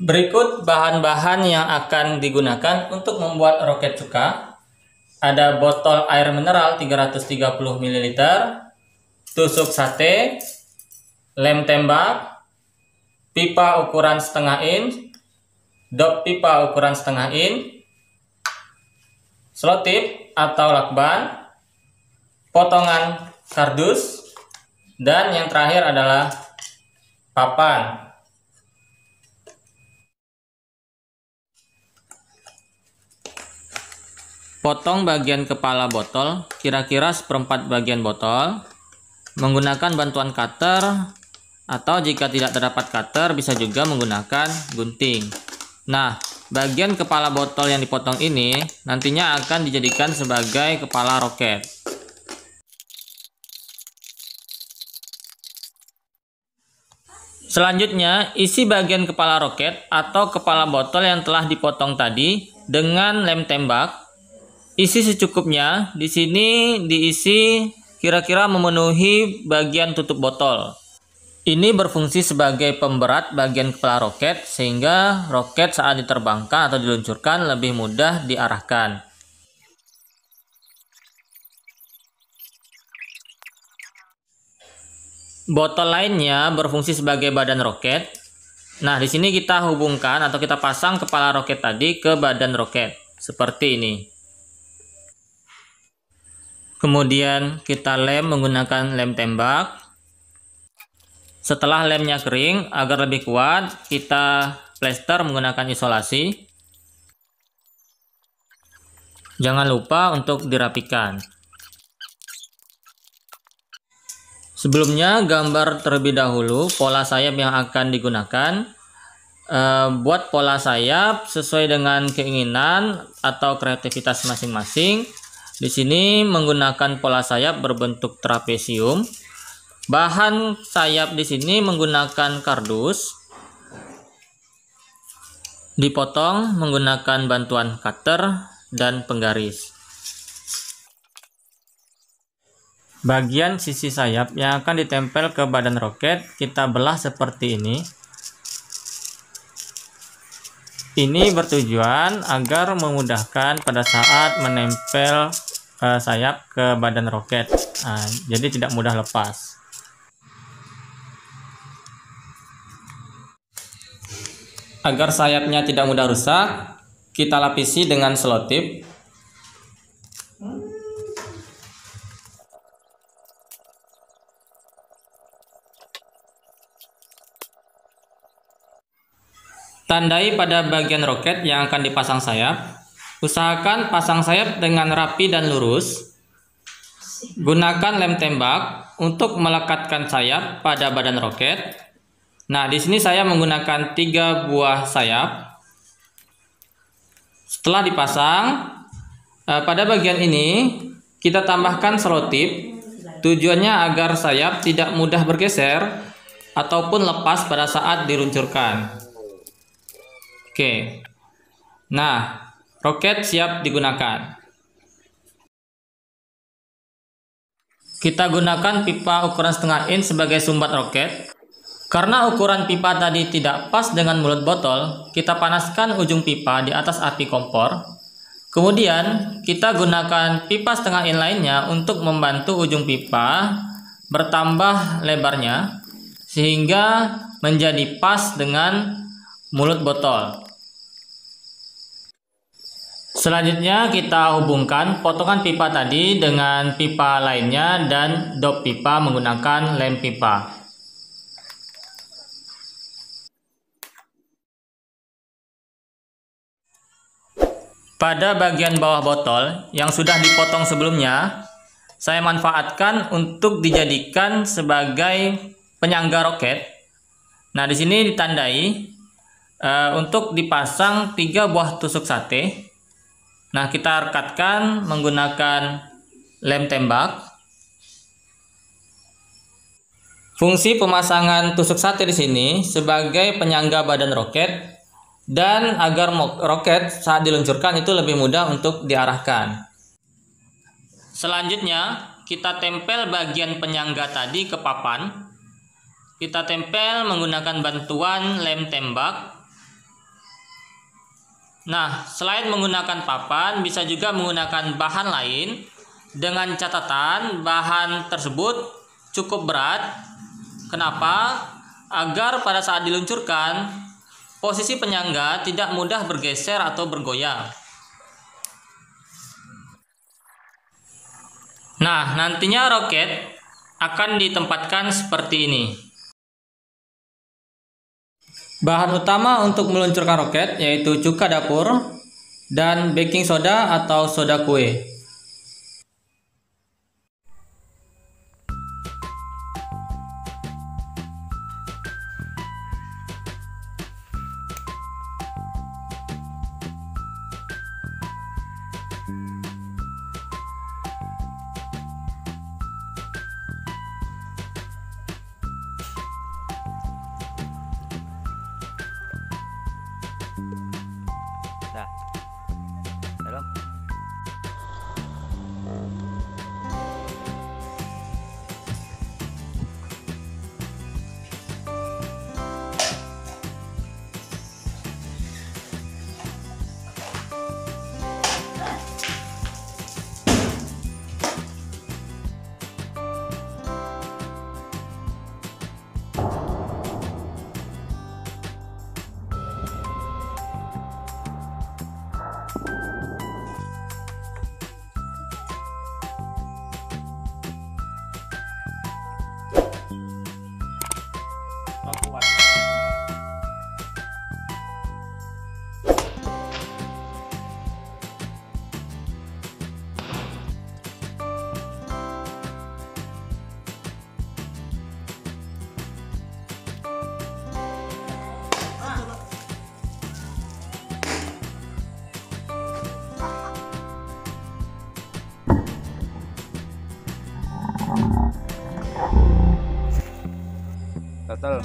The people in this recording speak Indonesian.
Berikut bahan-bahan yang akan digunakan untuk membuat roket cuka. Ada botol air mineral 330 ml, tusuk sate, lem tembak, pipa ukuran setengah inch, dop pipa ukuran setengah inch, selotip atau lakban, potongan kardus, dan yang terakhir adalah papan. Potong bagian kepala botol, kira-kira seperempat bagian botol, menggunakan bantuan cutter, atau jika tidak terdapat cutter bisa juga menggunakan gunting. Nah, bagian kepala botol yang dipotong ini nantinya akan dijadikan sebagai kepala roket. Selanjutnya, isi bagian kepala roket atau kepala botol yang telah dipotong tadi dengan lem tembak. Isi secukupnya. Di sini diisi kira-kira memenuhi bagian tutup botol. Ini berfungsi sebagai pemberat bagian kepala roket sehingga roket saat diterbangkan atau diluncurkan lebih mudah diarahkan. Botol lainnya berfungsi sebagai badan roket. Nah, di sini kita hubungkan atau kita pasang kepala roket tadi ke badan roket seperti ini. Kemudian kita lem menggunakan lem tembak. Setelah lemnya kering, agar lebih kuat, kita plester menggunakan isolasi. Jangan lupa untuk dirapikan. Sebelumnya, gambar terlebih dahulu pola sayap yang akan digunakan. Buat pola sayap sesuai dengan keinginan atau kreativitas masing-masing. Di sini menggunakan pola sayap berbentuk trapesium. Bahan sayap di sini menggunakan kardus. Dipotong menggunakan bantuan cutter dan penggaris. Bagian sisi sayap yang akan ditempel ke badan roket kita belah seperti ini. Ini bertujuan agar memudahkan pada saat menempel sayap ke badan roket. Nah, jadi tidak mudah lepas. Agar sayapnya tidak mudah rusak, kita lapisi dengan selotip. Tandai pada bagian roket yang akan dipasang sayap. Usahakan pasang sayap dengan rapi dan lurus. Gunakan lem tembak untuk melekatkan sayap pada badan roket. Nah, di sini saya menggunakan 3 buah sayap. Setelah dipasang, pada bagian ini kita tambahkan selotip. Tujuannya agar sayap tidak mudah bergeser ataupun lepas pada saat diluncurkan. Oke. Nah, roket siap digunakan. Kita gunakan pipa ukuran setengah inch sebagai sumbat roket. Karena ukuran pipa tadi tidak pas dengan mulut botol, kita panaskan ujung pipa di atas api kompor. Kemudian, kita gunakan pipa setengah inch lainnya untuk membantu ujung pipa bertambah lebarnya, sehingga menjadi pas dengan mulut botol. Selanjutnya kita hubungkan potongan pipa tadi dengan pipa lainnya dan dop pipa menggunakan lem pipa. Pada bagian bawah botol yang sudah dipotong sebelumnya, saya manfaatkan untuk dijadikan sebagai penyangga roket. Nah, di sini ditandai untuk dipasang 3 buah tusuk sate. Nah, kita rekatkan menggunakan lem tembak. Fungsi pemasangan tusuk sate di sini sebagai penyangga badan roket dan agar roket saat diluncurkan itu lebih mudah untuk diarahkan. Selanjutnya, kita tempel bagian penyangga tadi ke papan. Kita tempel menggunakan bantuan lem tembak. Nah, selain menggunakan papan, bisa juga menggunakan bahan lain dengan catatan bahan tersebut cukup berat. Kenapa? Agar pada saat diluncurkan, posisi penyangga tidak mudah bergeser atau bergoyang. Nah, nantinya roket akan ditempatkan seperti ini. Bahan utama untuk meluncurkan roket yaitu cuka dapur dan baking soda atau soda kue. Dah. Dalam. Total.